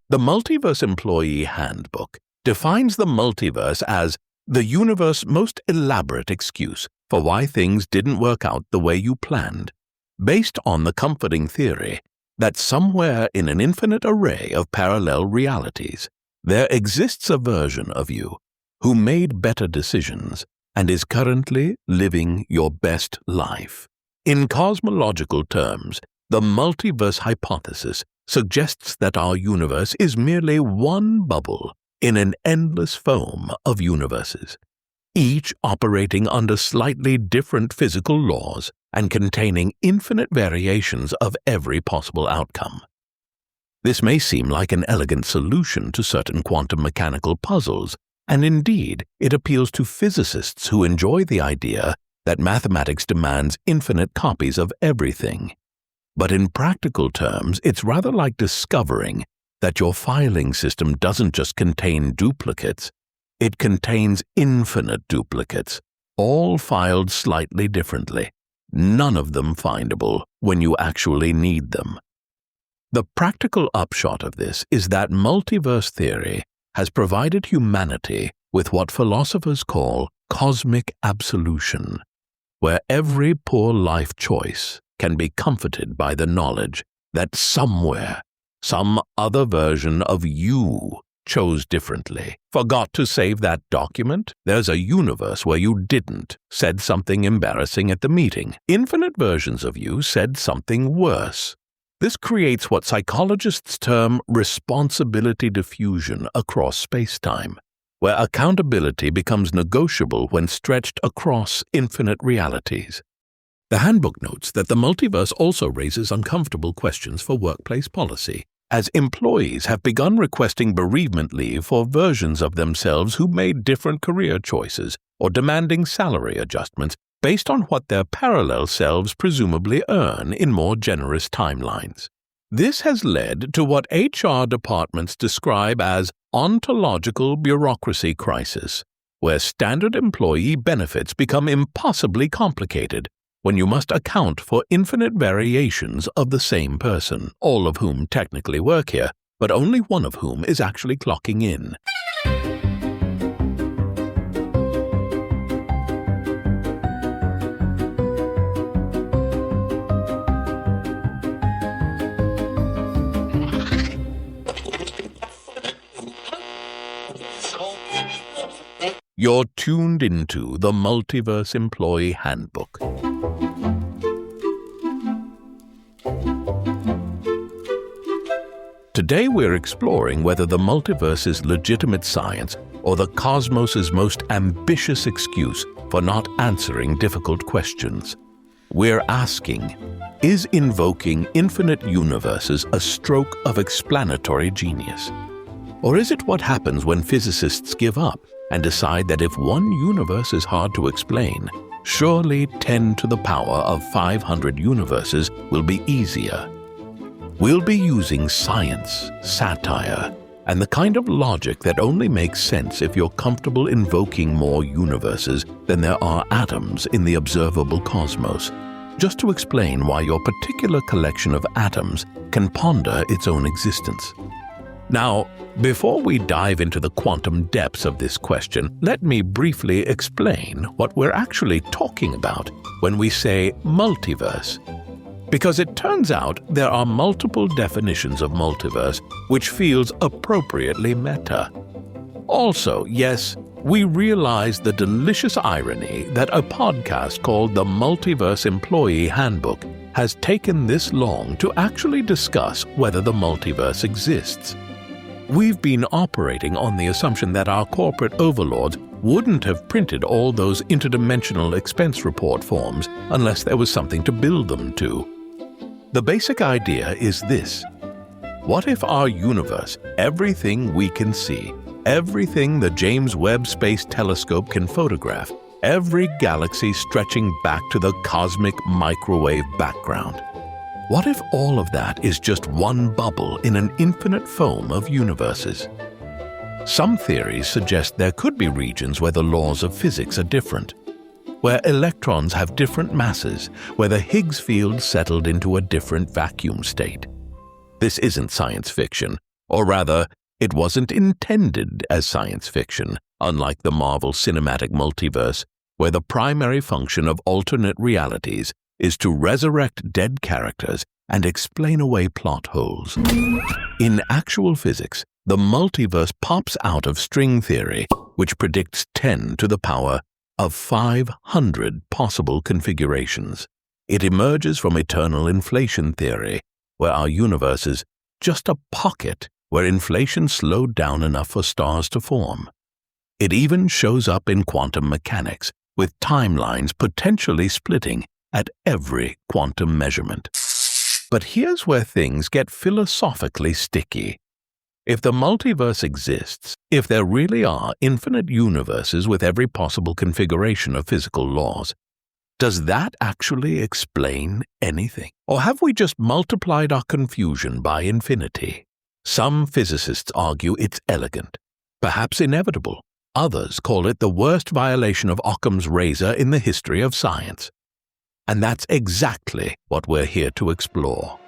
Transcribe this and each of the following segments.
The Multiverse Employee Handbook defines the multiverse as the universe's most elaborate excuse for why things didn't work out the way you planned, based on the comforting theory that somewhere in an infinite array of parallel realities, there exists a version of you who made better decisions and is currently living your best life. In cosmological terms, the multiverse hypothesis suggests that our universe is merely one bubble in an endless foam of universes, each operating under slightly different physical laws and containing infinite variations of every possible outcome. This may seem like an elegant solution to certain quantum mechanical puzzles, and indeed it appeals to physicists who enjoy the idea that mathematics demands infinite copies of everything. But in practical terms, it's rather like discovering that your filing system doesn't just contain duplicates, it contains infinite duplicates, all filed slightly differently, none of them findable when you actually need them. The practical upshot of this is that multiverse theory has provided humanity with what philosophers call cosmic absolution, where every poor life choice can be comforted by the knowledge that somewhere, some other version of you chose differently, forgot to save that document. There's a universe where you didn't, said something embarrassing at the meeting. Infinite versions of you said something worse. This creates what psychologists term responsibility diffusion across space-time, where accountability becomes negotiable when stretched across infinite realities. The handbook notes that the multiverse also raises uncomfortable questions for workplace policy, as employees have begun requesting bereavement leave for versions of themselves who made different career choices or demanding salary adjustments based on what their parallel selves presumably earn in more generous timelines. This has led to what HR departments describe as ontological bureaucracy crisis, where standard employee benefits become impossibly complicated when you must account for infinite variations of the same person, all of whom technically work here, but only one of whom is actually clocking in. You're tuned into the Multiverse Employee Handbook. Today we're exploring whether the multiverse is legitimate science or the cosmos's most ambitious excuse for not answering difficult questions. We're asking, is invoking infinite universes a stroke of explanatory genius? Or is it what happens when physicists give up and decide that if one universe is hard to explain, surely 10 to the power of 500 universes will be easier? We'll be using science, satire, and the kind of logic that only makes sense if you're comfortable invoking more universes than there are atoms in the observable cosmos, just to explain why your particular collection of atoms can ponder its own existence. Now, before we dive into the quantum depths of this question, let me briefly explain what we're actually talking about when we say multiverse. Because it turns out there are multiple definitions of multiverse, which feels appropriately meta. Also, yes, we realize the delicious irony that a podcast called the Multiverse Employee Handbook has taken this long to actually discuss whether the multiverse exists. We've been operating on the assumption that our corporate overlords wouldn't have printed all those interdimensional expense report forms unless there was something to build them to. The basic idea is this. What if our universe, everything we can see, everything the James Webb Space Telescope can photograph, every galaxy stretching back to the cosmic microwave background, what if all of that is just one bubble in an infinite foam of universes? Some theories suggest there could be regions where the laws of physics are different, where electrons have different masses, where the Higgs field settled into a different vacuum state. This isn't science fiction. Or rather, it wasn't intended as science fiction, unlike the Marvel Cinematic Multiverse, where the primary function of alternate realities is to resurrect dead characters and explain away plot holes. In actual physics, the multiverse pops out of string theory, which predicts 10 to the power of 500 possible configurations. It emerges from eternal inflation theory, where our universe is just a pocket where inflation slowed down enough for stars to form. It even shows up in quantum mechanics, with timelines potentially splitting at every quantum measurement. But here's where things get philosophically sticky. If the multiverse exists, if there really are infinite universes with every possible configuration of physical laws, does that actually explain anything? Or have we just multiplied our confusion by infinity? Some physicists argue it's elegant, perhaps inevitable. Others call it the worst violation of Occam's razor in the history of science. And that's exactly what we're here to explore.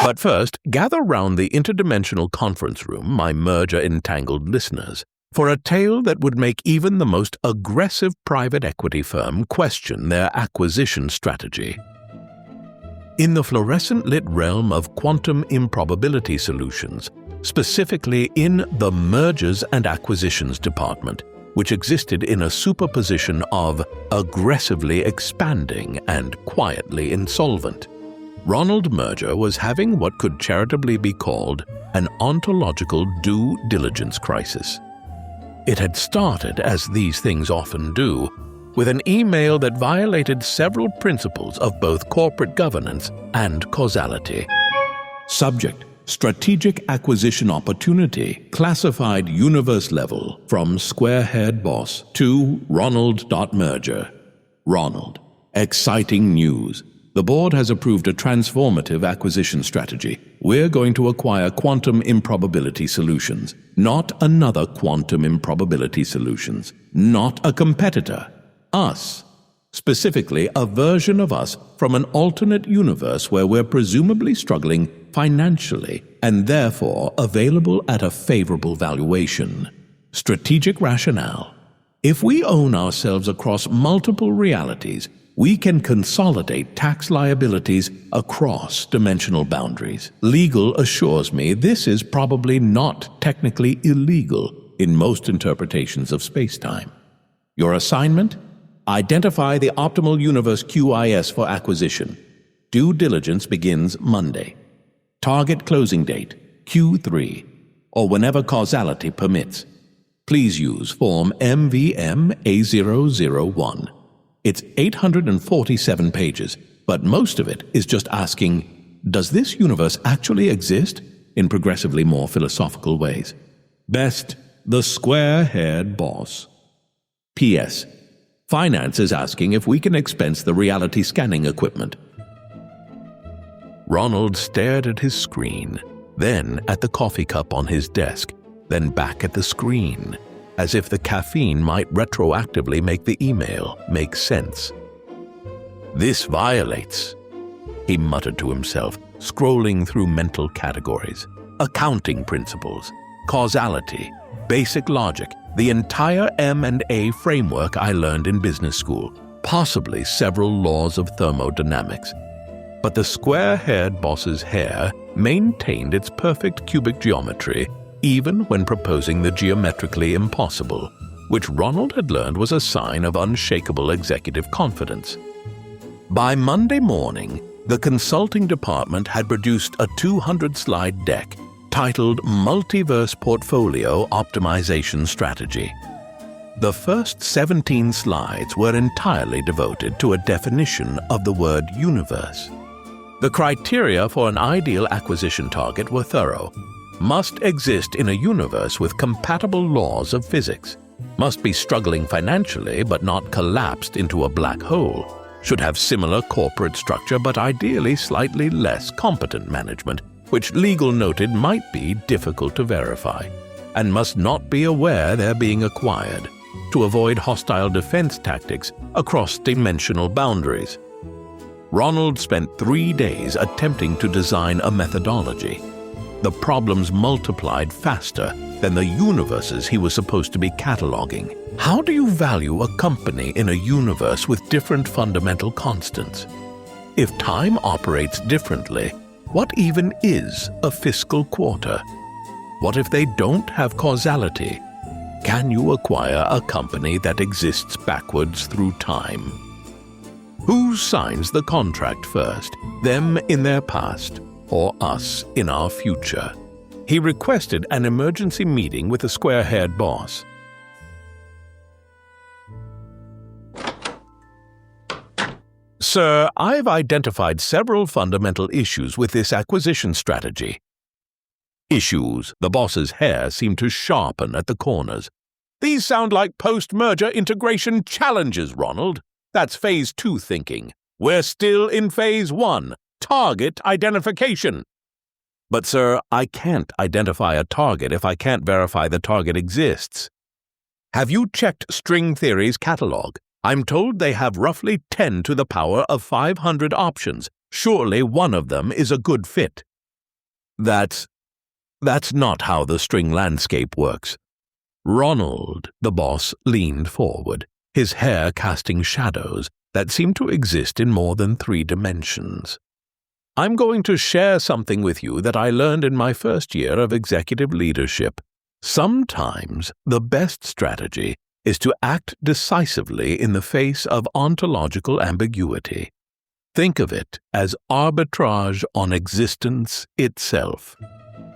But first, gather round the interdimensional conference room, my merger-entangled listeners, for a tale that would make even the most aggressive private equity firm question their acquisition strategy. In the fluorescent-lit realm of quantum improbability solutions, specifically in the Mergers and Acquisitions department, which existed in a superposition of aggressively expanding and quietly insolvent, Ronald Merger was having what could charitably be called an ontological due diligence crisis. It had started, as these things often do, with an email that violated several principles of both corporate governance and causality. Subject: strategic acquisition opportunity, classified universe level, from square-haired boss to Ronald.Merger. Ronald: exciting news. The board has approved a transformative acquisition strategy. We're going to acquire quantum improbability solutions, not another quantum improbability solutions, not a competitor. Us. Specifically, a version of us from an alternate universe where we're presumably struggling financially and therefore available at a favorable valuation. Strategic rationale. If we own ourselves across multiple realities, we can consolidate tax liabilities across dimensional boundaries. Legal assures me this is probably not technically illegal in most interpretations of space-time. Your assignment? Identify the optimal universe QIS for acquisition. Due diligence begins Monday. Target closing date, Q3, or whenever causality permits. Please use Form MVM A001. It's 847 pages, but most of it is just asking, does this universe actually exist, in progressively more philosophical ways? Best, the square-haired boss. P.S. Finance is asking if we can expense the reality scanning equipment. Ronald stared at his screen, then at the coffee cup on his desk, then back at the screen, as if the caffeine might retroactively make the email make sense. This violates, he muttered to himself, scrolling through mental categories. Accounting principles, causality, basic logic, the entire M&A framework I learned in business school, possibly several laws of thermodynamics. But the square-haired boss's hair maintained its perfect cubic geometry even when proposing the geometrically impossible, which Ronald had learned was a sign of unshakable executive confidence. By Monday morning, the consulting department had produced a 200-slide deck titled Multiverse Portfolio Optimization Strategy. The first 17 slides were entirely devoted to a definition of the word universe. The criteria for an ideal acquisition target were thorough. Must exist in a universe with compatible laws of physics, must be struggling financially but not collapsed into a black hole, should have similar corporate structure but ideally slightly less competent management, which legal noted might be difficult to verify, and must not be aware they're being acquired. to avoid hostile defense tactics across dimensional boundaries. Ronald spent 3 days attempting to design a methodology. The problems multiplied faster than the universes he was supposed to be cataloging. How do you value a company in a universe with different fundamental constants? If time operates differently, what even is a fiscal quarter? What if they don't have causality? Can you acquire a company that exists backwards through time? Who signs the contract first, them in their past, or us in our future? He requested an emergency meeting with the square-haired boss. Sir, I've identified several fundamental issues with this acquisition strategy. Issues. The boss's hair seemed to sharpen at the corners. These sound like post-merger integration challenges, Ronald. That's Phase 2 thinking. We're still in Phase 1, target identification. But, sir, I can't identify a target if I can't verify the target exists. Have you checked string theory's catalog? I'm told they have roughly 10 to the power of 500 options. Surely one of them is a good fit. That's not how the string landscape works. Ronald, the boss, leaned forward, his hair casting shadows that seemed to exist in more than 3 dimensions. I'm going to share something with you that I learned in my first year of executive leadership. Sometimes the best strategy is to act decisively in the face of ontological ambiguity. Think of it as arbitrage on existence itself.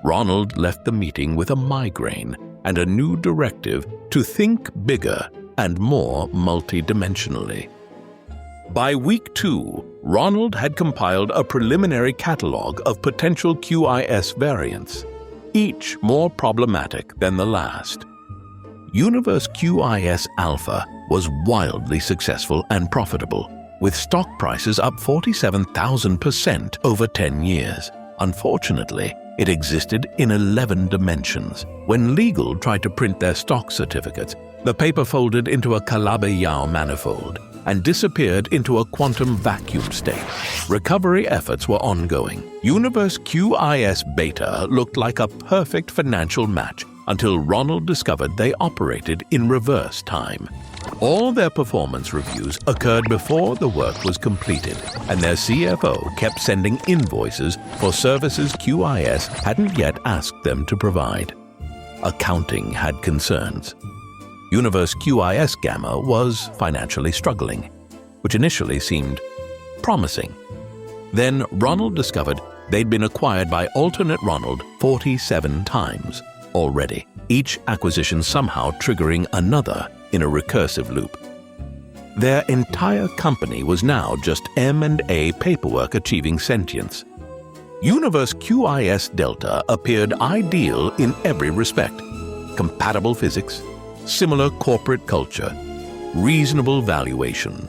Ronald left the meeting with a migraine and a new directive to think bigger and more multidimensionally. By week 2, Ronald had compiled a preliminary catalog of potential QIS variants, each more problematic than the last. Universe QIS Alpha was wildly successful and profitable, with stock prices up 47,000% over 10 years. Unfortunately, it existed in 11 dimensions. When legal tried to print their stock certificates, the paper folded into a Calabi-Yau manifold and disappeared into a quantum vacuum state. Recovery efforts were ongoing. Universe QIS Beta looked like a perfect financial match until Ronald discovered they operated in reverse time. All their performance reviews occurred before the work was completed, and their CFO kept sending invoices for services QIS hadn't yet asked them to provide. Accounting had concerns. Universe QIS Gamma was financially struggling, which initially seemed promising. Then Ronald discovered they'd been acquired by alternate Ronald 47 times already, each acquisition somehow triggering another in a recursive loop. Their entire company was now just M&A paperwork achieving sentience. Universe QIS Delta appeared ideal in every respect. Compatible physics, similar corporate culture, reasonable valuation.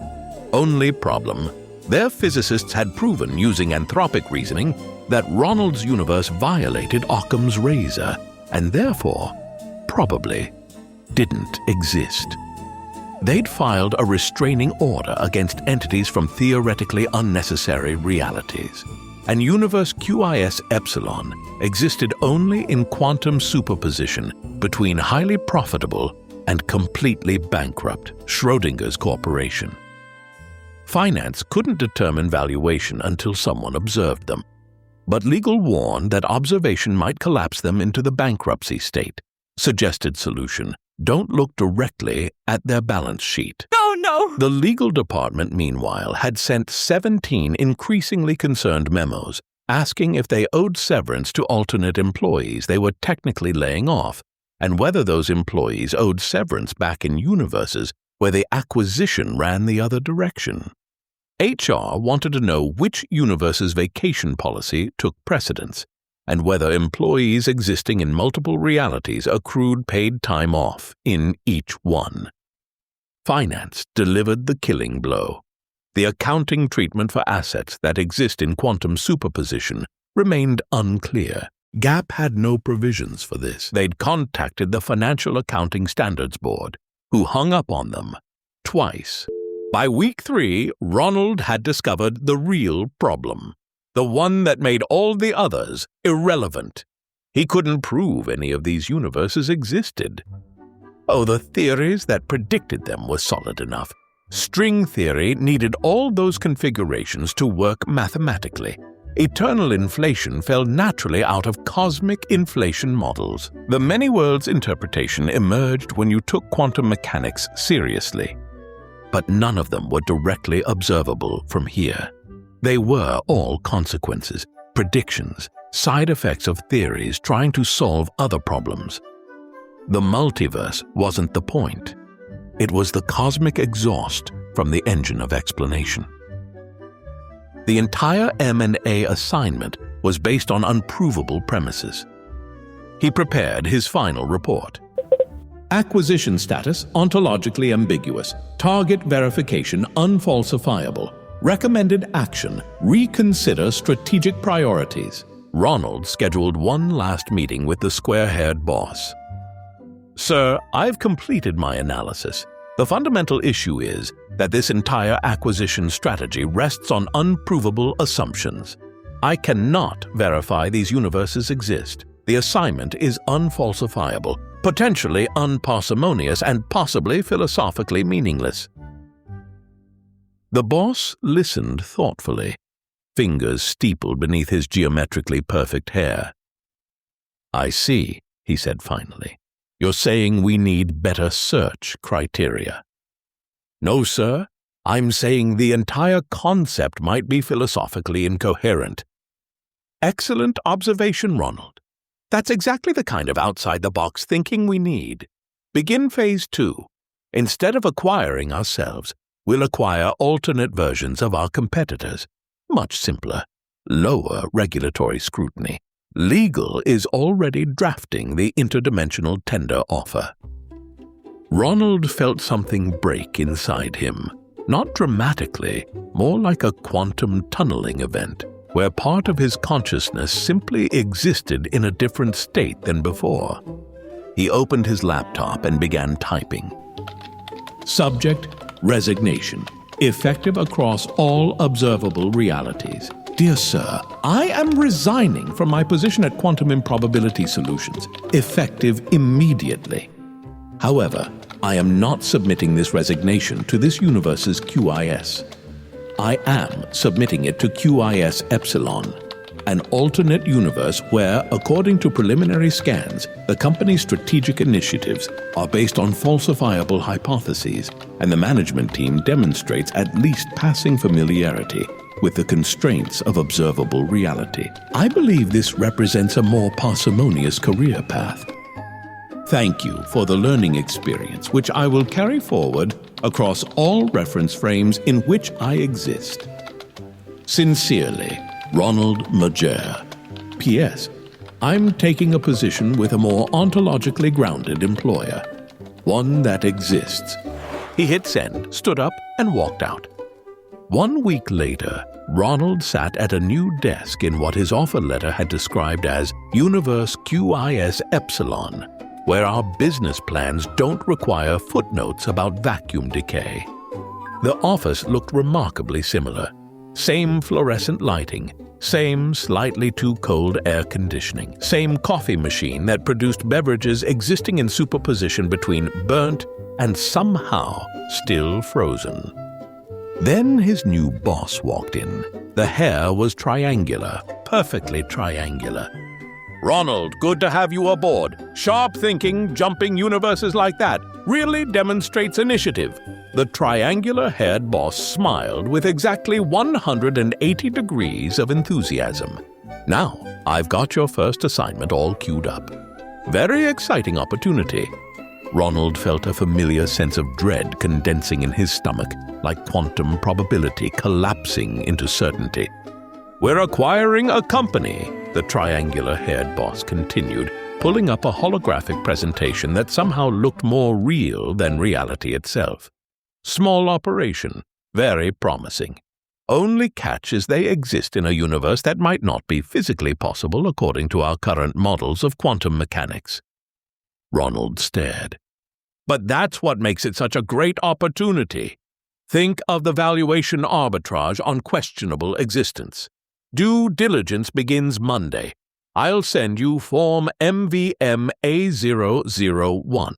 Only problem, their physicists had proven using anthropic reasoning that Ronald's universe violated Occam's razor and therefore probably didn't exist. They'd filed a restraining order against entities from theoretically unnecessary realities, and Universe QIS Epsilon existed only in quantum superposition between highly profitable and completely bankrupt Schrodinger's Corporation. Finance couldn't determine valuation until someone observed them, but legal warned that observation might collapse them into the bankruptcy state. Suggested solution: don't look directly at their balance sheet. Oh, no! The legal department, meanwhile, had sent 17 increasingly concerned memos asking if they owed severance to alternate employees they were technically laying off, and whether those employees owed severance back in universes where the acquisition ran the other direction. HR wanted to know which universe's vacation policy took precedence, and whether employees existing in multiple realities accrued paid time off in each one. Finance delivered the killing blow. The accounting treatment for assets that exist in quantum superposition remained unclear. GAAP had no provisions for this. They'd contacted the Financial Accounting Standards Board, who hung up on them twice. By week 3, Ronald had discovered the real problem, the one that made all the others irrelevant. He couldn't prove any of these universes existed. Oh, the theories that predicted them were solid enough. String theory needed all those configurations to work mathematically. Eternal inflation fell naturally out of cosmic inflation models. The many worlds interpretation emerged when you took quantum mechanics seriously. But none of them were directly observable from here. They were all consequences, predictions, side effects of theories trying to solve other problems. The multiverse wasn't the point. It was the cosmic exhaust from the engine of explanation. The entire M&A assignment was based on unprovable premises. He prepared his final report. Acquisition status ontologically ambiguous. Target verification unfalsifiable. Recommended action: reconsider strategic priorities. Ronald scheduled one last meeting with the square-haired boss. Sir, I've completed my analysis. The fundamental issue is that this entire acquisition strategy rests on unprovable assumptions. I cannot verify these universes exist. The assignment is unfalsifiable, potentially unparsimonious, and possibly philosophically meaningless. The boss listened thoughtfully, fingers steepled beneath his geometrically perfect hair. I see, he said finally. You're saying we need better search criteria. No, sir. I'm saying the entire concept might be philosophically incoherent. Excellent observation, Ronald. That's exactly the kind of outside-the-box thinking we need. Begin Phase 2. Instead of acquiring ourselves, we'll acquire alternate versions of our competitors. Much simpler. Lower regulatory scrutiny. Legal is already drafting the interdimensional tender offer. Ronald felt something break inside him, not dramatically, more like a quantum tunneling event, where part of his consciousness simply existed in a different state than before. He opened his laptop and began typing. Subject: resignation. Effective across all observable realities. Dear Sir, I am resigning from my position at Quantum Improbability Solutions, effective immediately. However, I am not submitting this resignation to this universe's QIS. I am submitting it to QIS Epsilon, an alternate universe where, according to preliminary scans, the company's strategic initiatives are based on falsifiable hypotheses, and the management team demonstrates at least passing familiarity with the constraints of observable reality. I believe this represents a more parsimonious career path. Thank you for the learning experience, which I will carry forward across all reference frames in which I exist. Sincerely, Ronald Majer. P.S. I'm taking a position with a more ontologically grounded employer. One that exists. He hit send, stood up, and walked out. 1 week later, Ronald sat at a new desk in what his offer letter had described as Universe QIS Epsilon, where our business plans don't require footnotes about vacuum decay. The office looked remarkably similar. Same fluorescent lighting, same slightly too cold air conditioning, same coffee machine that produced beverages existing in superposition between burnt and somehow still frozen. Then his new boss walked in. The hair was triangular, perfectly triangular. Ronald, good to have you aboard. Sharp thinking, jumping universes like that really demonstrates initiative. The triangular-haired boss smiled with exactly 180 degrees of enthusiasm. Now, I've got your first assignment all queued up. Very exciting opportunity. Ronald felt a familiar sense of dread condensing in his stomach, like quantum probability collapsing into certainty. We're acquiring a company, the triangular-haired boss continued, pulling up a holographic presentation that somehow looked more real than reality itself. Small operation, very promising. Only catch is they exist in a universe that might not be physically possible according to our current models of quantum mechanics. Ronald stared. But that's what makes it such a great opportunity. Think of the valuation arbitrage on questionable existence. Due diligence begins Monday. I'll send you Form MVM-A001.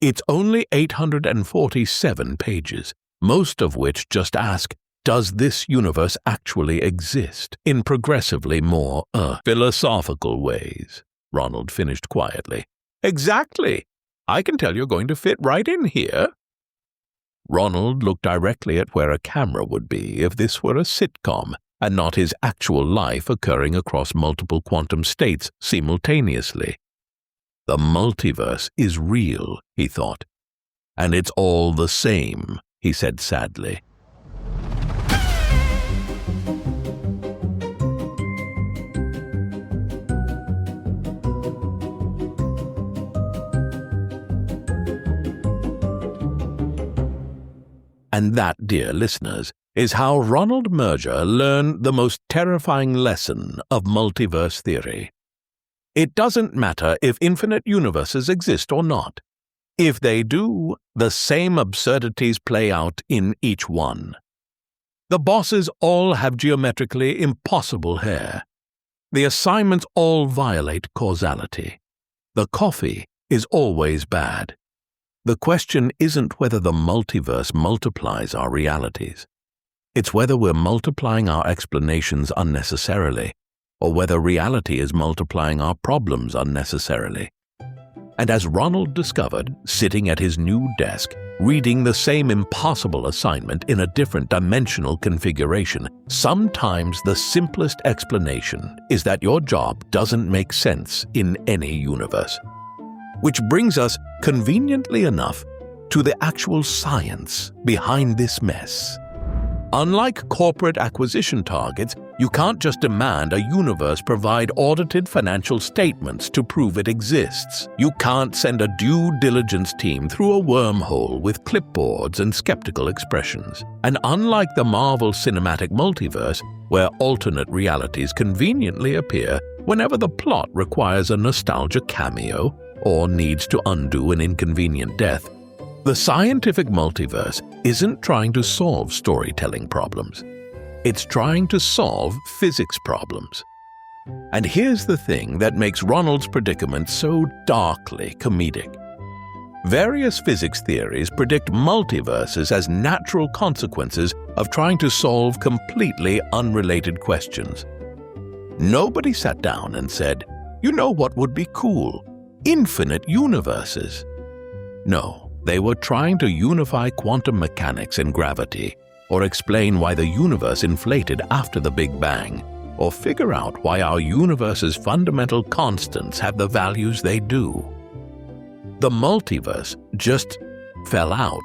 It's only 847 pages, most of which just ask, does this universe actually exist, in progressively more philosophical ways? Ronald finished quietly. Exactly. I can tell you're going to fit right in here. Ronald looked directly at where a camera would be if this were a sitcom and not his actual life occurring across multiple quantum states simultaneously. The multiverse is real, he thought. And it's all the same, he said sadly. And that, dear listeners, is how Ronald Merger learned the most terrifying lesson of multiverse theory. It doesn't matter if infinite universes exist or not. If they do, the same absurdities play out in each one. The bosses all have geometrically impossible hair. The assignments all violate causality. The coffee is always bad. The question isn't whether the multiverse multiplies our realities. It's whether we're multiplying our explanations unnecessarily, or whether reality is multiplying our problems unnecessarily. And as Ronald discovered, sitting at his new desk, reading the same impossible assignment in a different dimensional configuration, sometimes the simplest explanation is that your job doesn't make sense in any universe. Which brings us, conveniently enough, to the actual science behind this mess. Unlike corporate acquisition targets, you can't just demand a universe provide audited financial statements to prove it exists. You can't send a due diligence team through a wormhole with clipboards and skeptical expressions. And unlike the Marvel Cinematic Multiverse, where alternate realities conveniently appear whenever the plot requires a nostalgia cameo, or needs to undo an inconvenient death, the scientific multiverse isn't trying to solve storytelling problems. It's trying to solve physics problems. And here's the thing that makes Ronald's predicament so darkly comedic. Various physics theories predict multiverses as natural consequences of trying to solve completely unrelated questions. Nobody sat down and said, you know what would be cool? Infinite universes. No, they were trying to unify quantum mechanics and gravity, or explain why the universe inflated after the Big Bang, or figure out why our universe's fundamental constants have the values they do. The multiverse just fell out.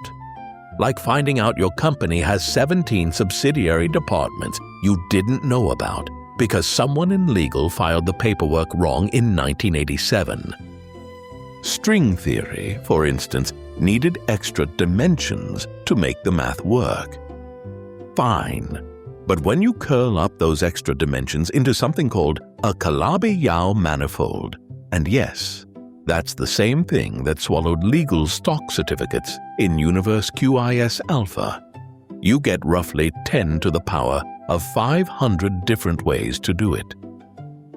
Like finding out your company has 17 subsidiary departments you didn't know about because someone in legal filed the paperwork wrong in 1987. String theory, for instance, needed extra dimensions to make the math work. Fine, but when you curl up those extra dimensions into something called a Calabi-Yau manifold, and yes, that's the same thing that swallowed legal stock certificates in Universe QIS Alpha, you get roughly 10 to the power of 500 different ways to do it.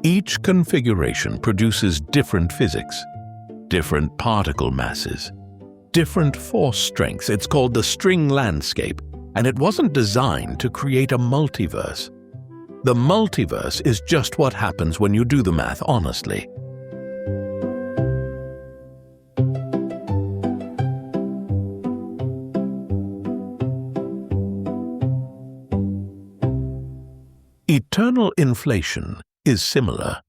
Each configuration produces different physics, different particle masses, different force strengths. It's called the string landscape, and it wasn't designed to create a multiverse. The multiverse is just what happens when you do the math honestly. Eternal inflation is similar.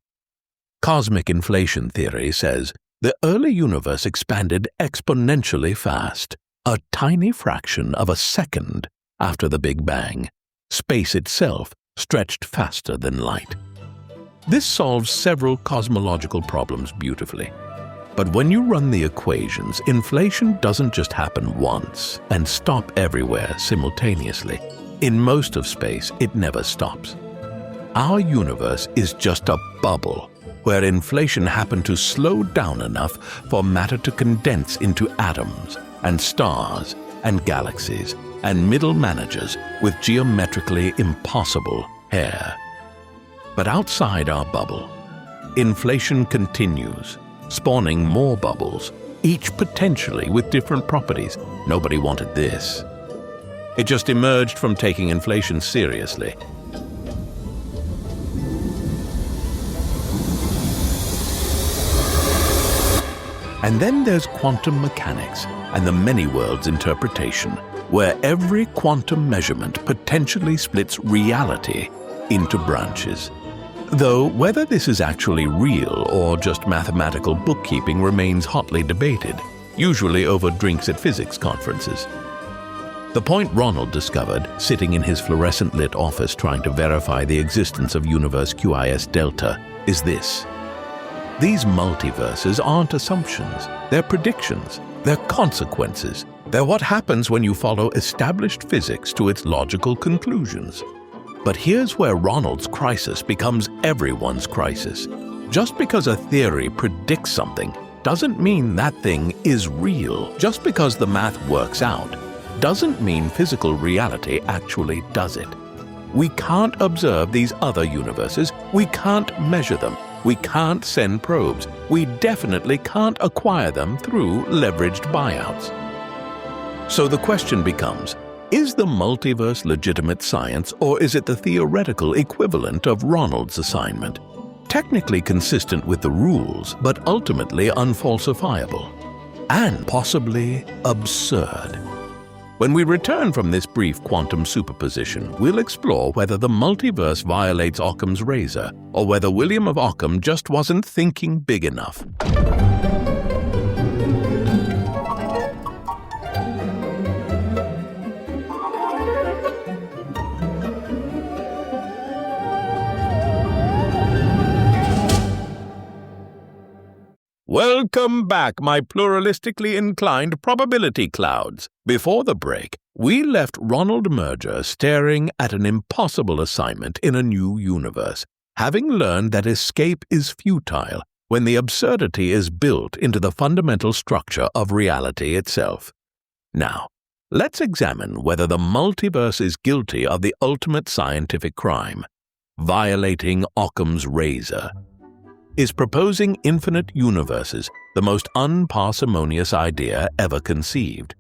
Cosmic inflation theory says the early universe expanded exponentially fast, a tiny fraction of a second after the Big Bang. Space itself stretched faster than light. This solves several cosmological problems beautifully. But when you run the equations, inflation doesn't just happen once and stop everywhere simultaneously. In most of space, it never stops. Our universe is just a bubble, where inflation happened to slow down enough for matter to condense into atoms and stars and galaxies and middle managers with geometrically impossible hair. But outside our bubble, inflation continues, spawning more bubbles, each potentially with different properties. Nobody wanted this. It just emerged from taking inflation seriously. And then there's quantum mechanics and the many worlds interpretation, where every quantum measurement potentially splits reality into branches. Though whether this is actually real or just mathematical bookkeeping remains hotly debated, usually over drinks at physics conferences. The point Ronald discovered, sitting in his fluorescent-lit office trying to verify the existence of universe QIS Delta, is this. These multiverses aren't assumptions, they're predictions, they're consequences. They're what happens when you follow established physics to its logical conclusions. But here's where Ronald's crisis becomes everyone's crisis. Just because a theory predicts something doesn't mean that thing is real. Just because the math works out doesn't mean physical reality actually does it. We can't observe these other universes. We can't measure them. We can't send probes. We definitely can't acquire them through leveraged buyouts. So the question becomes, is the multiverse legitimate science, or is it the theoretical equivalent of Ronald's assignment? Technically consistent with the rules, but ultimately unfalsifiable. And possibly absurd. When we return from this brief quantum superposition, we'll explore whether the multiverse violates Occam's razor, or whether William of Occam just wasn't thinking big enough. Welcome back, my pluralistically inclined probability clouds. Before the break, we left Ronald Merger staring at an impossible assignment in a new universe, having learned that escape is futile when the absurdity is built into the fundamental structure of reality itself. Now, let's examine whether the multiverse is guilty of the ultimate scientific crime, violating Occam's razor. Is proposing infinite universes the most unparsimonious idea ever conceived?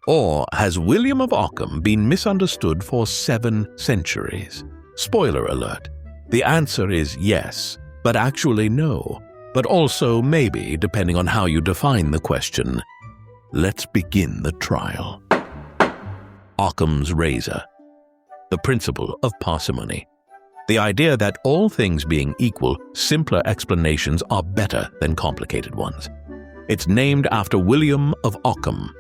Or has William of Occam been misunderstood for 7 centuries? Spoiler alert. The answer is yes, but actually no, but also maybe depending on how you define the question. Let's begin the trial. Occam's razor. The principle of parsimony. The idea that all things being equal, simpler explanations are better than complicated ones. It's named after William of Occam,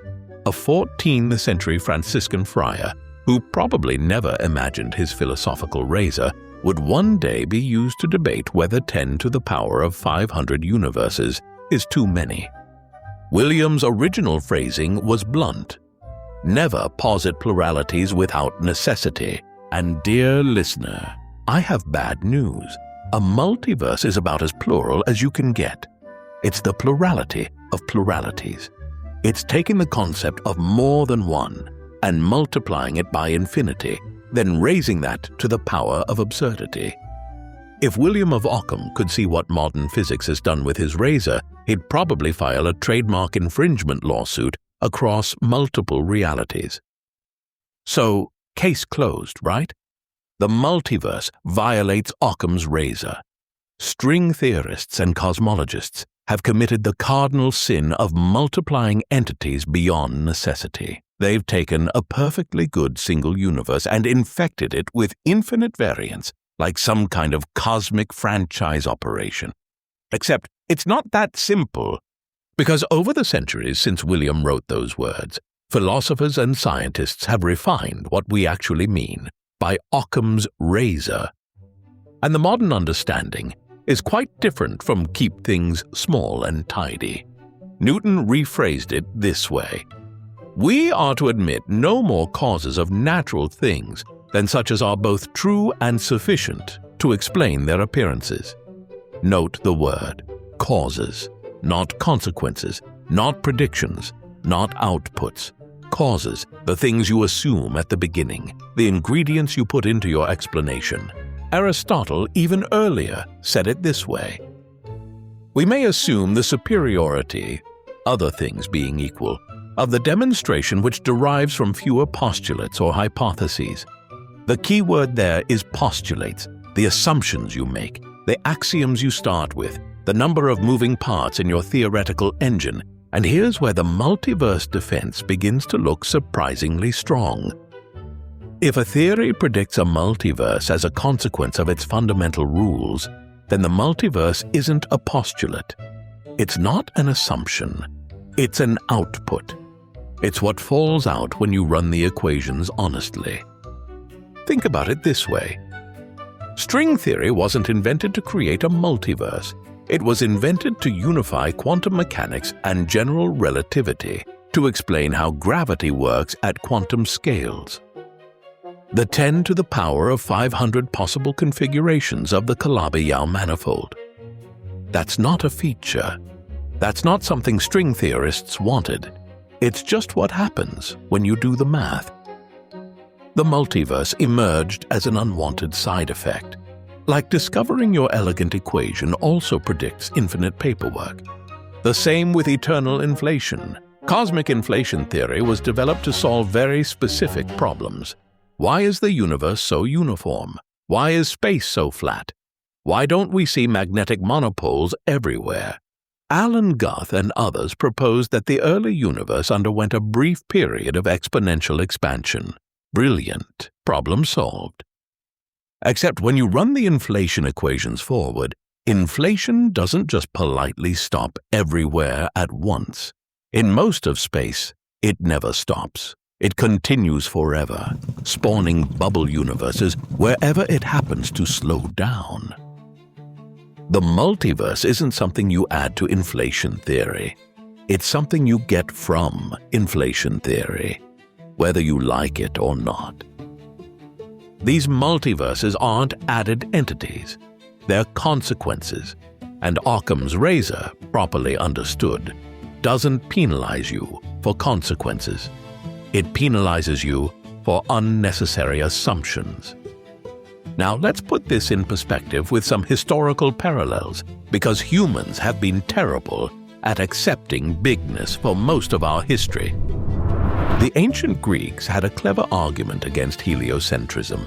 a 14th century Franciscan friar who probably never imagined his philosophical razor would one day be used to debate whether 10 to the power of 500 universes is too many. William's original phrasing was blunt. Never posit pluralities without necessity. And dear listener, I have bad news. A multiverse is about as plural as you can get. It's the plurality of pluralities. It's taking the concept of more than one and multiplying it by infinity, then raising that to the power of absurdity. If William of Occam could see what modern physics has done with his razor, he'd probably file a trademark infringement lawsuit across multiple realities. So, case closed, right? The multiverse violates Occam's razor. String theorists and cosmologists have committed the cardinal sin of multiplying entities beyond necessity. They've taken a perfectly good single universe and infected it with infinite variance, like some kind of cosmic franchise operation. Except it's not that simple, because over the centuries since William wrote those words, philosophers and scientists have refined what we actually mean by Occam's razor. And the modern understanding is quite different from keep things small and tidy. Newton rephrased it this way. We are to admit no more causes of natural things than such as are both true and sufficient to explain their appearances. Note the word causes, not consequences, not predictions, not outputs. Causes, the things you assume at the beginning, the ingredients you put into your explanation. Aristotle, even earlier, said it this way. We may assume the superiority, other things being equal, of the demonstration which derives from fewer postulates or hypotheses. The key word there is postulates, the assumptions you make, the axioms you start with, the number of moving parts in your theoretical engine, and here's where the multiverse defense begins to look surprisingly strong. If a theory predicts a multiverse as a consequence of its fundamental rules, then the multiverse isn't a postulate. It's not an assumption. It's an output. It's what falls out when you run the equations honestly. Think about it this way. String theory wasn't invented to create a multiverse. It was invented to unify quantum mechanics and general relativity to explain how gravity works at quantum scales. The 10 to the power of 500 possible configurations of the Calabi-Yau manifold. That's not a feature. That's not something string theorists wanted. It's just what happens when you do the math. The multiverse emerged as an unwanted side effect. Like discovering your elegant equation also predicts infinite paperwork. The same with eternal inflation. Cosmic inflation theory was developed to solve very specific problems. Why is the universe so uniform? Why is space so flat? Why don't we see magnetic monopoles everywhere? Alan Guth and others proposed that the early universe underwent a brief period of exponential expansion. Brilliant. Problem solved. Except when you run the inflation equations forward, inflation doesn't just politely stop everywhere at once. In most of space, it never stops. It continues forever, spawning bubble universes wherever it happens to slow down. The multiverse isn't something you add to inflation theory. It's something you get from inflation theory, whether you like it or not. These multiverses aren't added entities. They're consequences, and Occam's razor, properly understood, doesn't penalize you for consequences. It penalizes you for unnecessary assumptions. Now let's put this in perspective with some historical parallels, because humans have been terrible at accepting bigness for most of our history. The ancient Greeks had a clever argument against heliocentrism,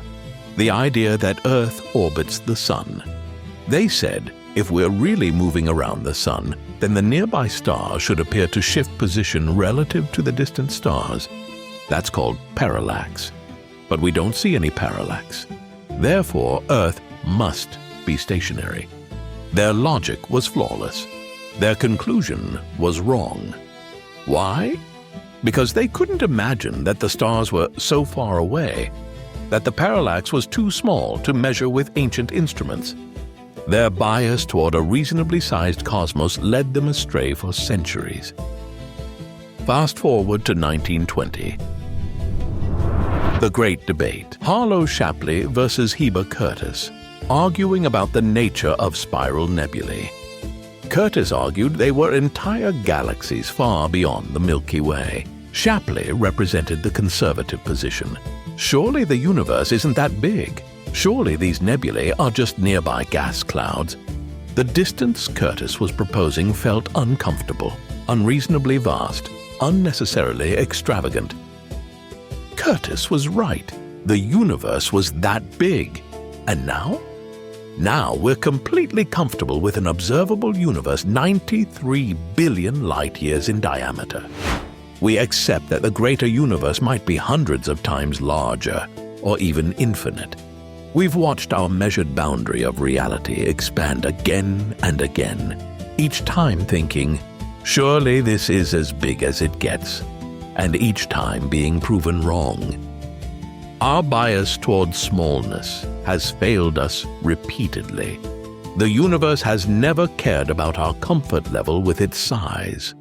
the idea that Earth orbits the Sun. They said, if we're really moving around the Sun, then the nearby stars should appear to shift position relative to the distant stars. That's called parallax. But we don't see any parallax. Therefore, Earth must be stationary. Their logic was flawless. Their conclusion was wrong. Why? Because they couldn't imagine that the stars were so far away, that the parallax was too small to measure with ancient instruments. Their bias toward a reasonably sized cosmos led them astray for centuries. Fast forward to 1920. The Great Debate. Harlow Shapley versus Heber Curtis, arguing about the nature of spiral nebulae. Curtis argued they were entire galaxies far beyond the Milky Way. Shapley represented the conservative position. Surely the universe isn't that big. Surely these nebulae are just nearby gas clouds. The distance Curtis was proposing felt uncomfortable, unreasonably vast, unnecessarily extravagant. Curtis was right. The universe was that big. And now? Now we're completely comfortable with an observable universe 93 billion light-years in diameter. We accept that the greater universe might be hundreds of times larger, or even infinite. We've watched our measured boundary of reality expand again and again, each time thinking, surely this is as big as it gets, and each time being proven wrong. Our bias toward smallness has failed us repeatedly. The universe has never cared about our comfort level with its size.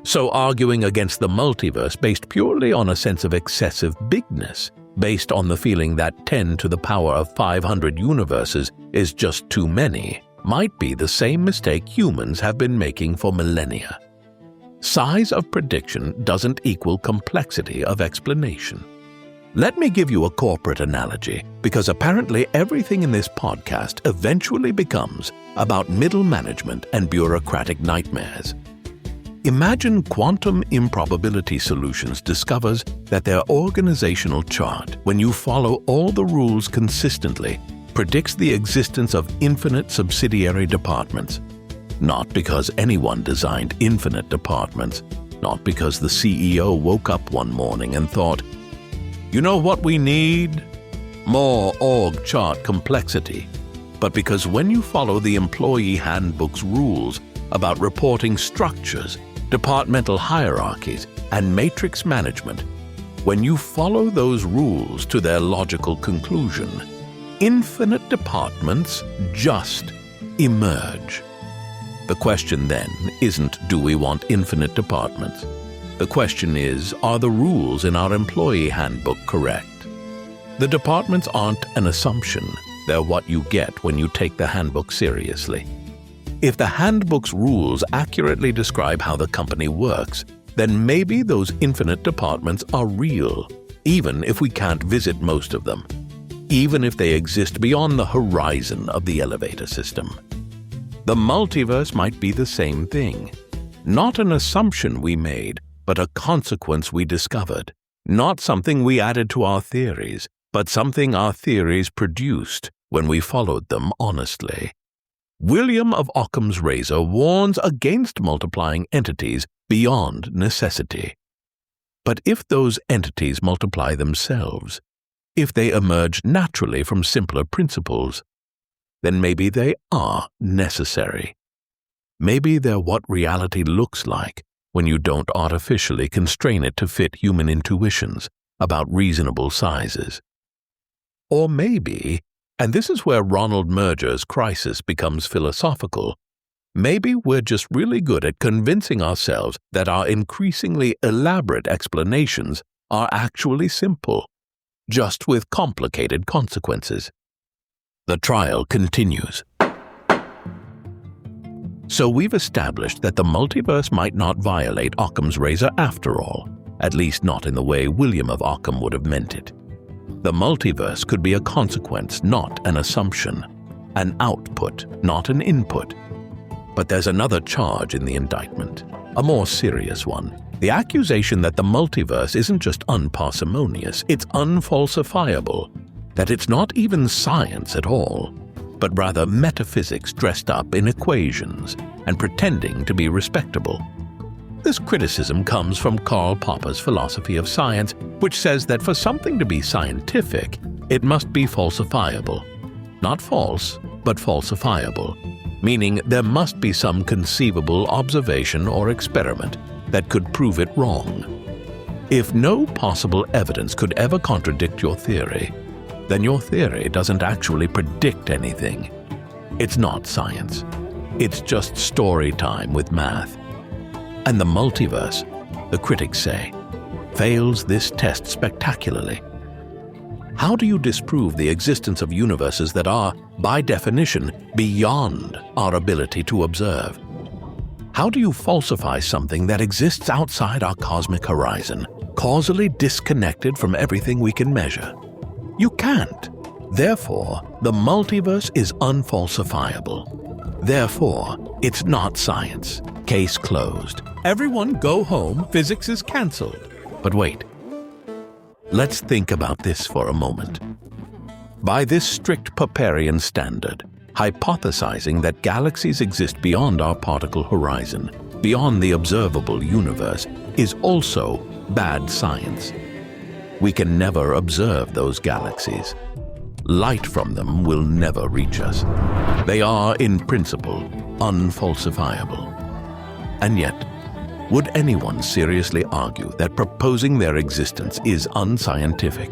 So arguing against the multiverse based purely on a sense of excessive bigness, based on the feeling that 10 to the power of 500 universes is just too many, might be the same mistake humans have been making for millennia. Size of prediction doesn't equal complexity of explanation. Let me give you a corporate analogy, because apparently everything in this podcast eventually becomes about middle management and bureaucratic nightmares. Imagine Quantum Improbability Solutions discovers that their organizational chart, when you follow all the rules consistently, predicts the existence of infinite subsidiary departments. Not because anyone designed infinite departments, not because the CEO woke up one morning and thought, "You know what we need? More org chart complexity." But because when you follow the employee handbook's rules about reporting structures, departmental hierarchies, and matrix management, when you follow those rules to their logical conclusion, infinite departments just emerge. The question then isn't, do we want infinite departments? The question is, are the rules in our employee handbook correct? The departments aren't an assumption, they're what you get when you take the handbook seriously. If the handbook's rules accurately describe how the company works, then maybe those infinite departments are real, even if we can't visit most of them, even if they exist beyond the horizon of the elevator system. The multiverse might be the same thing. Not an assumption we made, but a consequence we discovered. Not something we added to our theories, but something our theories produced when we followed them honestly. William of Occam's razor warns against multiplying entities beyond necessity. But if those entities multiply themselves, if they emerge naturally from simpler principles, then maybe they are necessary. Maybe they're what reality looks like when you don't artificially constrain it to fit human intuitions about reasonable sizes. Or maybe, and this is where Ronald Merger's crisis becomes philosophical, maybe we're just really good at convincing ourselves that our increasingly elaborate explanations are actually simple, just with complicated consequences. The trial continues. So we've established that the multiverse might not violate Occam's razor after all, at least not in the way William of Occam would have meant it. The multiverse could be a consequence, not an assumption, an output, not an input. But there's another charge in the indictment, a more serious one. The accusation that the multiverse isn't just unparsimonious, it's unfalsifiable, that it's not even science at all, but rather metaphysics dressed up in equations and pretending to be respectable. This criticism comes from Karl Popper's philosophy of science, which says that for something to be scientific, it must be falsifiable. Not false, but falsifiable, meaning there must be some conceivable observation or experiment that could prove it wrong. If no possible evidence could ever contradict your theory, then your theory doesn't actually predict anything. It's not science. It's just story time with math. And the multiverse, the critics say, fails this test spectacularly. How do you disprove the existence of universes that are, by definition, beyond our ability to observe? How do you falsify something that exists outside our cosmic horizon, causally disconnected from everything we can measure? You can't. Therefore, the multiverse is unfalsifiable. Therefore, it's not science. Case closed. Everyone go home, physics is cancelled. But wait. Let's think about this for a moment. By this strict Popperian standard, hypothesizing that galaxies exist beyond our particle horizon, beyond the observable universe, is also bad science. We can never observe those galaxies. Light from them will never reach us. They are, in principle, unfalsifiable. And yet, would anyone seriously argue that proposing their existence is unscientific?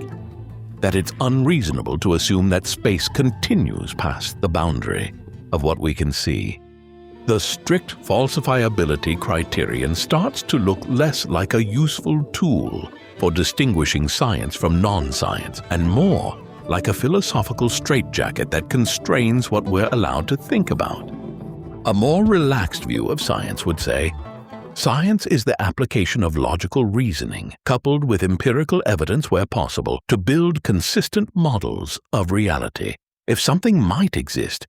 That it's unreasonable to assume that space continues past the boundary of what we can see? The strict falsifiability criterion starts to look less like a useful tool for distinguishing science from non-science, and more like a philosophical straitjacket that constrains what we're allowed to think about. A more relaxed view of science would say, science is the application of logical reasoning, coupled with empirical evidence where possible, to build consistent models of reality. If something might exist,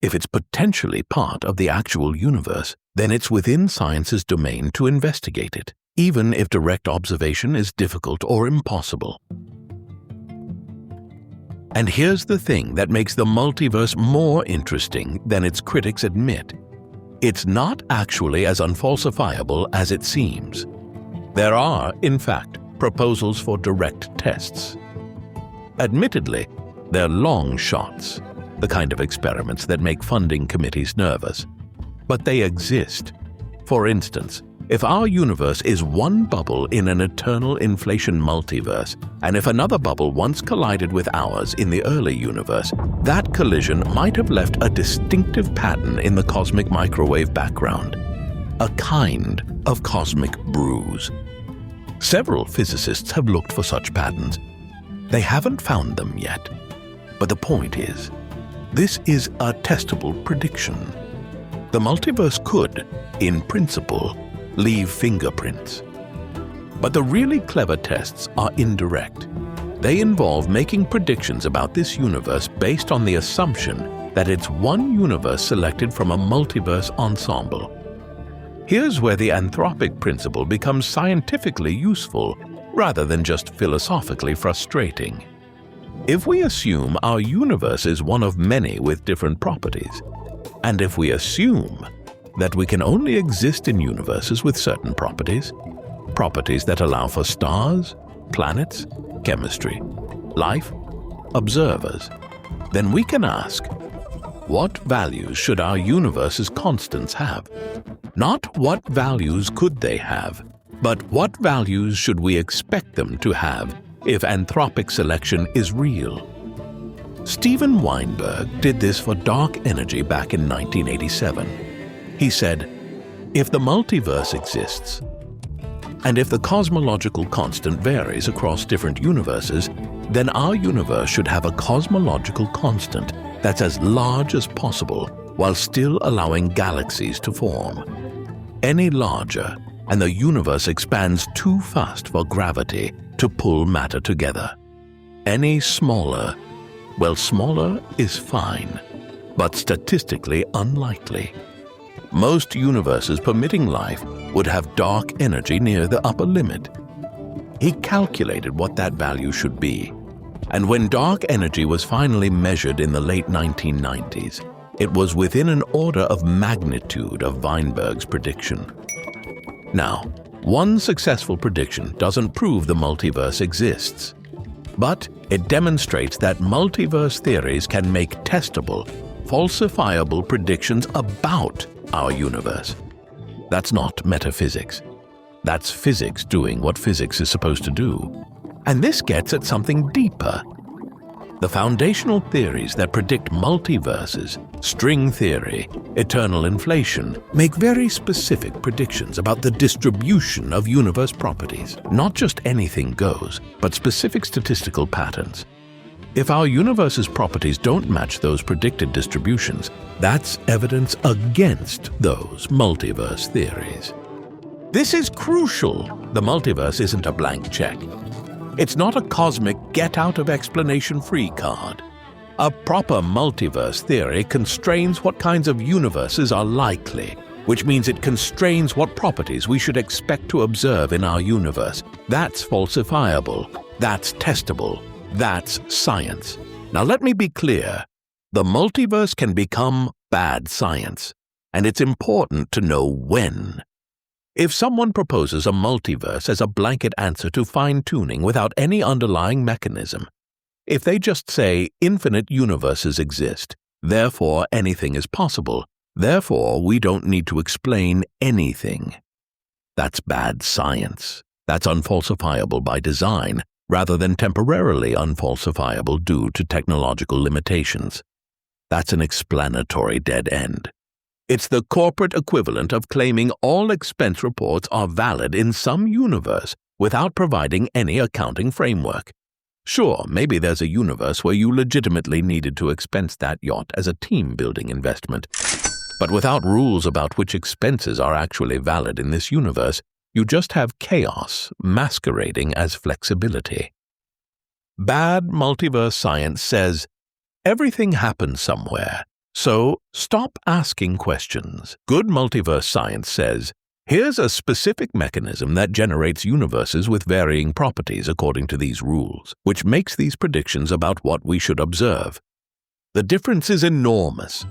if it's potentially part of the actual universe, then it's within science's domain to investigate it, even if direct observation is difficult or impossible. And here's the thing that makes the multiverse more interesting than its critics admit. It's not actually as unfalsifiable as it seems. There are, in fact, proposals for direct tests. Admittedly, they're long shots, the kind of experiments that make funding committees nervous. But they exist. For instance, if our universe is one bubble in an eternal inflation multiverse, and if another bubble once collided with ours in the early universe, that collision might have left a distinctive pattern in the cosmic microwave background, a kind of cosmic bruise. Several physicists have looked for such patterns. They haven't found them yet. But the point is, this is a testable prediction. The multiverse could, in principle, leave fingerprints. But the really clever tests are indirect. They involve making predictions about this universe based on the assumption that it's one universe selected from a multiverse ensemble. Here's where the anthropic principle becomes scientifically useful rather than just philosophically frustrating. If we assume our universe is one of many with different properties, and if we assume that we can only exist in universes with certain properties that allow for stars, planets, chemistry, life, observers, then we can ask, what values should our universe's constants have? Not what values could they have, but what values should we expect them to have if anthropic selection is real? Stephen Weinberg did this for dark energy back in 1987. He said, if the multiverse exists, and if the cosmological constant varies across different universes, then our universe should have a cosmological constant that's as large as possible while still allowing galaxies to form. Any larger, and the universe expands too fast for gravity to pull matter together. Any smaller, well, smaller is fine, but statistically unlikely. Most universes permitting life would have dark energy near the upper limit. He calculated what that value should be, and when dark energy was finally measured in the late 1990s, it was within an order of magnitude of Weinberg's prediction. Now, one successful prediction doesn't prove the multiverse exists, but it demonstrates that multiverse theories can make testable, falsifiable predictions about our universe. That's not metaphysics. That's physics doing what physics is supposed to do. And this gets at something deeper. The foundational theories that predict multiverses, string theory, eternal inflation, make very specific predictions about the distribution of universe properties. Not just anything goes, but specific statistical patterns. If our universe's properties don't match those predicted distributions, that's evidence against those multiverse theories. This is crucial. The multiverse isn't a blank check. It's not a cosmic get-out-of-explanation-free card. A proper multiverse theory constrains what kinds of universes are likely, which means it constrains what properties we should expect to observe in our universe. That's falsifiable. That's testable. That's science. Now let me be clear. The multiverse can become bad science, and it's important to know when. If someone proposes a multiverse as a blanket answer to fine-tuning without any underlying mechanism, if they just say infinite universes exist, therefore anything is possible, therefore we don't need to explain anything, that's bad science. That's unfalsifiable by design, rather than temporarily unfalsifiable due to technological limitations. That's an explanatory dead end. It's the corporate equivalent of claiming all expense reports are valid in some universe without providing any accounting framework. Sure, maybe there's a universe where you legitimately needed to expense that yacht as a team-building investment. But without rules about which expenses are actually valid in this universe, you just have chaos masquerading as flexibility. Bad multiverse science says, everything happens somewhere, so stop asking questions. Good multiverse science says, here's a specific mechanism that generates universes with varying properties according to these rules, which makes these predictions about what we should observe. The difference is enormous.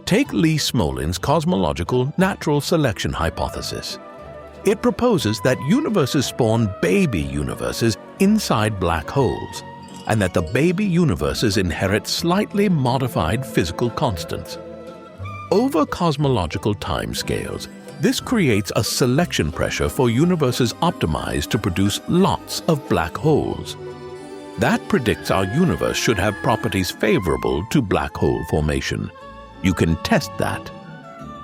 Take Lee Smolin's cosmological natural selection hypothesis. It proposes that universes spawn baby universes inside black holes, and that the baby universes inherit slightly modified physical constants. Over cosmological timescales, this creates a selection pressure for universes optimized to produce lots of black holes. That predicts our universe should have properties favorable to black hole formation. You can test that.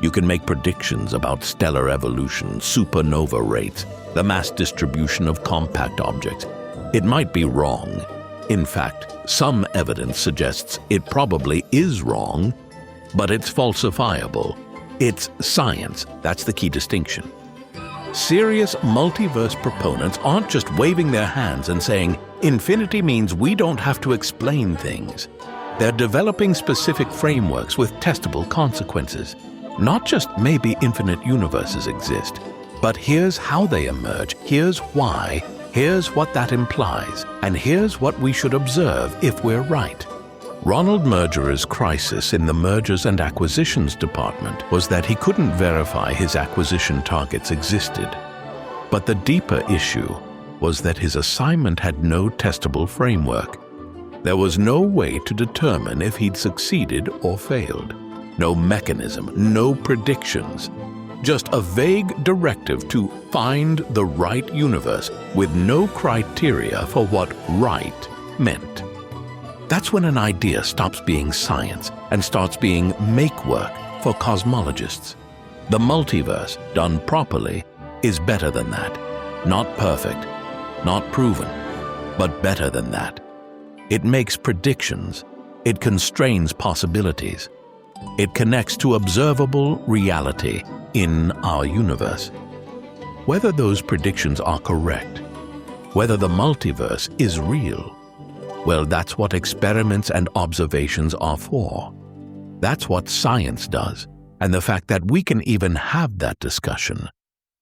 You can make predictions about stellar evolution, supernova rates, the mass distribution of compact objects. It might be wrong. In fact, some evidence suggests it probably is wrong, but it's falsifiable. It's science. That's the key distinction. Serious multiverse proponents aren't just waving their hands and saying, infinity means we don't have to explain things. They're developing specific frameworks with testable consequences. Not just maybe infinite universes exist, but here's how they emerge, here's why, here's what that implies, and here's what we should observe if we're right. Ronald Merger's crisis in the Mergers and Acquisitions Department was that he couldn't verify his acquisition targets existed. But the deeper issue was that his assignment had no testable framework. There was no way to determine if he'd succeeded or failed. No mechanism, no predictions. Just a vague directive to find the right universe with no criteria for what right meant. That's when an idea stops being science and starts being make-work for cosmologists. The multiverse, done properly, is better than that. Not perfect, not proven, but better than that. It makes predictions. It constrains possibilities. It connects to observable reality in our universe. Whether those predictions are correct, whether the multiverse is real, well, that's what experiments and observations are for. That's what science does. And the fact that we can even have that discussion,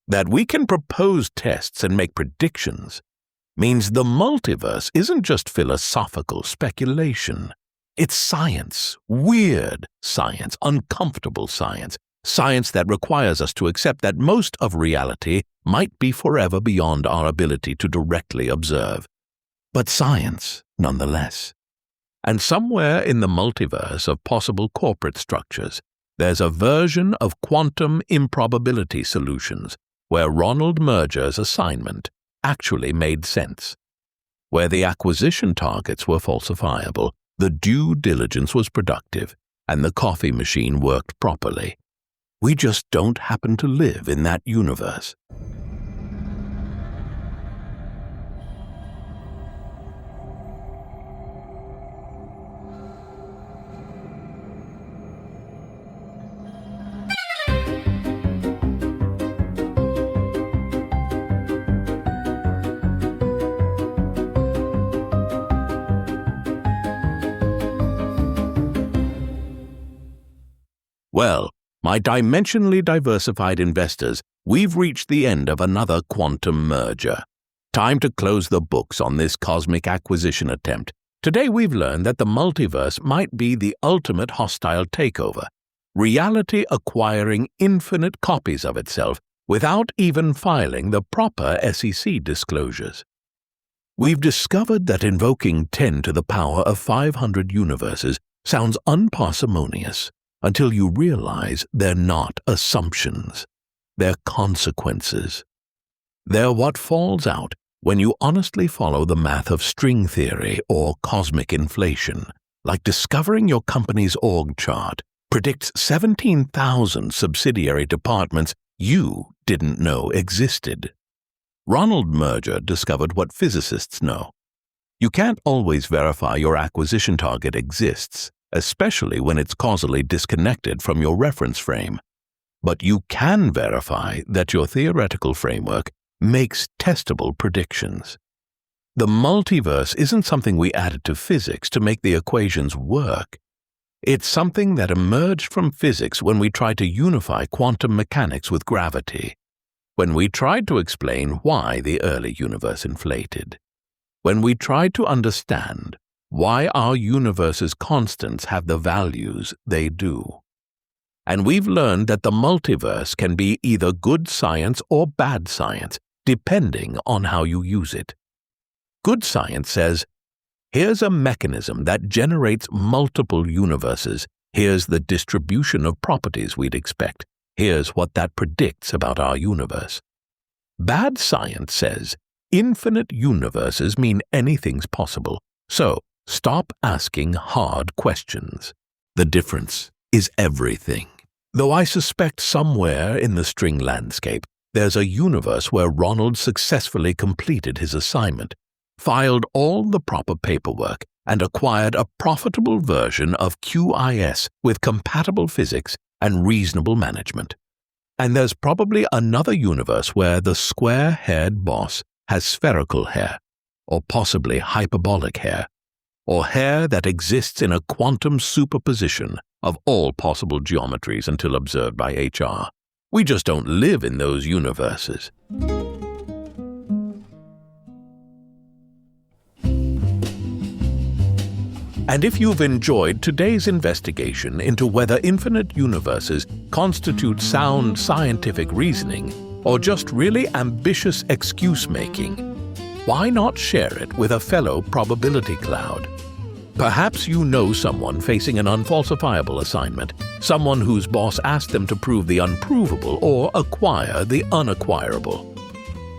that we can propose tests and make predictions, means the multiverse isn't just philosophical speculation. It's science, weird science, uncomfortable science, science that requires us to accept that most of reality might be forever beyond our ability to directly observe. But science, nonetheless. And somewhere in the multiverse of possible corporate structures, there's a version of quantum improbability solutions where Ronald Merger's assignment actually made sense. Where the acquisition targets were falsifiable, the due diligence was productive, and the coffee machine worked properly. We just don't happen to live in that universe. Well, my dimensionally diversified investors, we've reached the end of another quantum merger. Time to close the books on this cosmic acquisition attempt. Today we've learned that the multiverse might be the ultimate hostile takeover, reality acquiring infinite copies of itself without even filing the proper SEC disclosures. We've discovered that invoking 10 to the power of 500 universes sounds unparsimonious, until you realize they're not assumptions. They're consequences. They're what falls out when you honestly follow the math of string theory or cosmic inflation, like discovering your company's org chart predicts 17,000 subsidiary departments you didn't know existed. Ronald Merger discovered what physicists know. You can't always verify your acquisition target exists, especially when it's causally disconnected from your reference frame. But you can verify that your theoretical framework makes testable predictions. The multiverse isn't something we added to physics to make the equations work. It's something that emerged from physics when we tried to unify quantum mechanics with gravity, when we tried to explain why the early universe inflated, when we tried to understand why our universe's constants have the values they do. And we've learned that the multiverse can be either good science or bad science, depending on how you use it. Good science says, here's a mechanism that generates multiple universes. Here's the distribution of properties we'd expect. Here's what that predicts about our universe. Bad science says, infinite universes mean anything's possible. So, stop asking hard questions. The difference is everything. Though I suspect somewhere in the string landscape, there's a universe where Ronald successfully completed his assignment, filed all the proper paperwork, and acquired a profitable version of QIS with compatible physics and reasonable management. And there's probably another universe where the square-haired boss has spherical hair, or possibly hyperbolic hair, or hair that exists in a quantum superposition of all possible geometries until observed by HR. We just don't live in those universes. And if you've enjoyed today's investigation into whether infinite universes constitute sound scientific reasoning or just really ambitious excuse-making, why not share it with a fellow probability cloud? Perhaps you know someone facing an unfalsifiable assignment, someone whose boss asked them to prove the unprovable or acquire the unacquirable.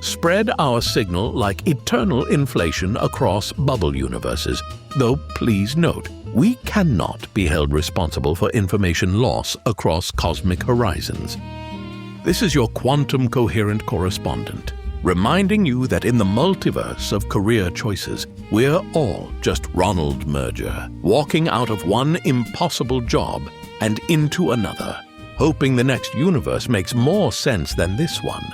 Spread our signal like eternal inflation across bubble universes, though please note, we cannot be held responsible for information loss across cosmic horizons. This is your quantum coherent correspondent, reminding you that in the multiverse of career choices, we're all just Ronald Merger, walking out of one impossible job and into another, hoping the next universe makes more sense than this one,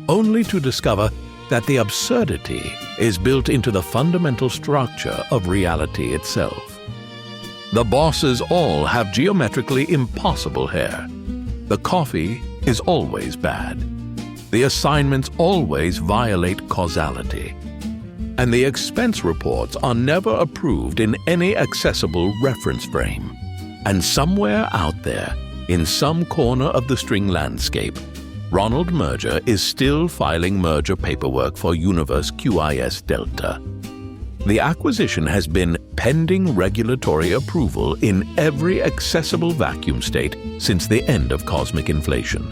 only to discover that the absurdity is built into the fundamental structure of reality itself. The bosses all have geometrically impossible hair. The coffee is always bad. The assignments always violate causality. And the expense reports are never approved in any accessible reference frame. And somewhere out there, in some corner of the string landscape, Ronald Merger is still filing merger paperwork for Universe QIS Delta. The acquisition has been pending regulatory approval in every accessible vacuum state since the end of cosmic inflation.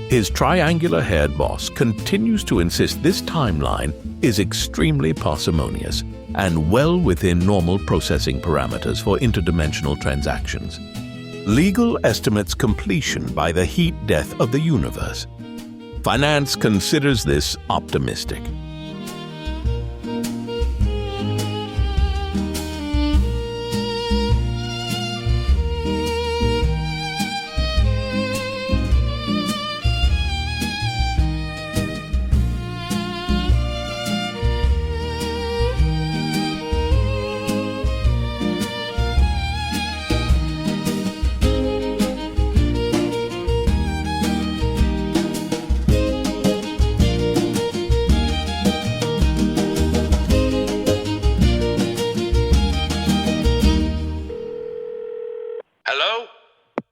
His triangular-haired boss continues to insist this timeline is extremely parsimonious and well within normal processing parameters for interdimensional transactions. Legal estimates completion by the heat death of the universe. Finance considers this optimistic.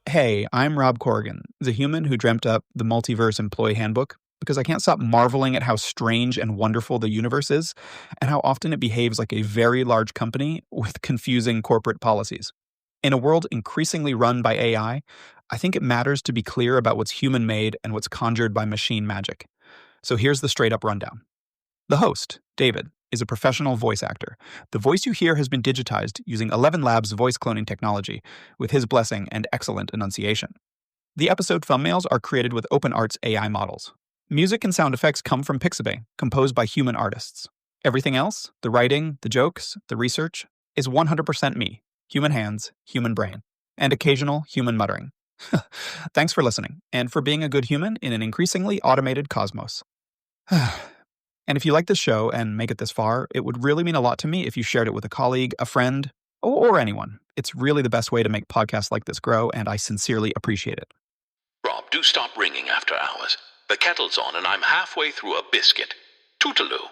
Hey, I'm Rob Corrigan, the human who dreamt up the Multiverse Employee Handbook, because I can't stop marveling at how strange and wonderful the universe is, and how often it behaves like a very large company with confusing corporate policies. In a world increasingly run by AI, I think it matters to be clear about what's human-made and what's conjured by machine magic. So here's the straight-up rundown. The host, David, is a professional voice actor. The voice you hear has been digitized using 11 Labs voice cloning technology, with his blessing and excellent enunciation. The episode thumbnails are created with OpenArt's AI models. Music and sound effects come from Pixabay, composed by human artists. Everything else, the writing, the jokes, the research, is 100% me. Human hands, human brain, and occasional human muttering. Thanks for listening, and for being a good human in an increasingly automated cosmos. And if you like this show and make it this far, it would really mean a lot to me if you shared it with a colleague, a friend, or anyone. It's really the best way to make podcasts like this grow, and I sincerely appreciate it. Rob, do stop ringing after hours. The kettle's on and I'm halfway through a biscuit. Toodaloo.